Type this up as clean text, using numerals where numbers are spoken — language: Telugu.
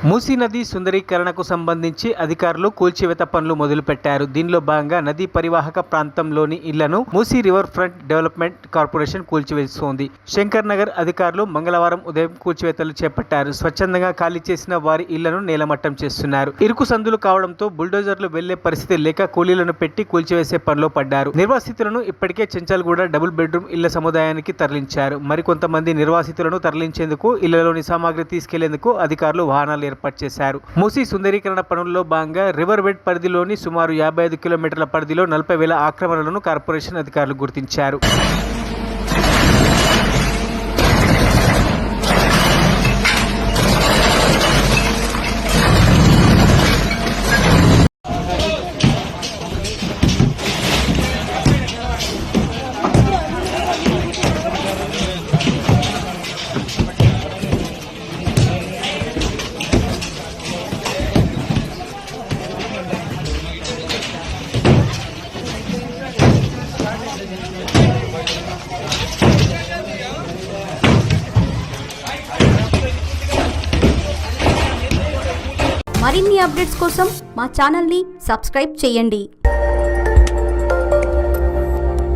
మూసీ నది సుందరీకరణకు సంబంధించి అధికారులు కూల్చివేత పనులు మొదలుపెట్టారు. దీనిలో భాగంగా నదీ పరివాహక ప్రాంతంలోని ఇళ్లను Musi river front development corporation కూల్చివేస్తోంది. శంకర్ నగర్ అధికారులు మంగళవారం ఉదయం కూల్చివేతలు చేపట్టారు. స్వచ్ఛందంగా ఖాళీ చేసిన వారి ఇళ్లను నేలమట్టం చేస్తున్నారు. ఇరుకు సందులు కావడంతో బుల్డోజర్లు వెళ్లే పరిస్థితి లేక కూలీలను పెట్టి కూల్చివేసే పనిలో పడ్డారు. నిర్వాసితులను ఇప్పటికే చెంచల్గూడ డబుల్ బెడ్రూమ్ ఇళ్ల సముదాయానికి తరలించారు. మరికొంతమంది నిర్వాసితులను తరలించేందుకు ఇళ్లలోని సామాగ్రి తీసుకెళ్లేందుకు అధికారులు వాహనాలు ఏర్పాటు చేశారు. మూసీ సుందరీకరణ పనుల్లో భాగంగా రివర్ బెడ్ పరిధిలోని సుమారు 55 కిలోమీటర్ల పరిధిలో 40,000 ఆక్రమణలను కార్పొరేషన్ అధికారులు గుర్తించారు. మరిన్ని అప్డేట్స్ కోసం మా ఛానల్ని సబ్స్క్రైబ్ చేయండి.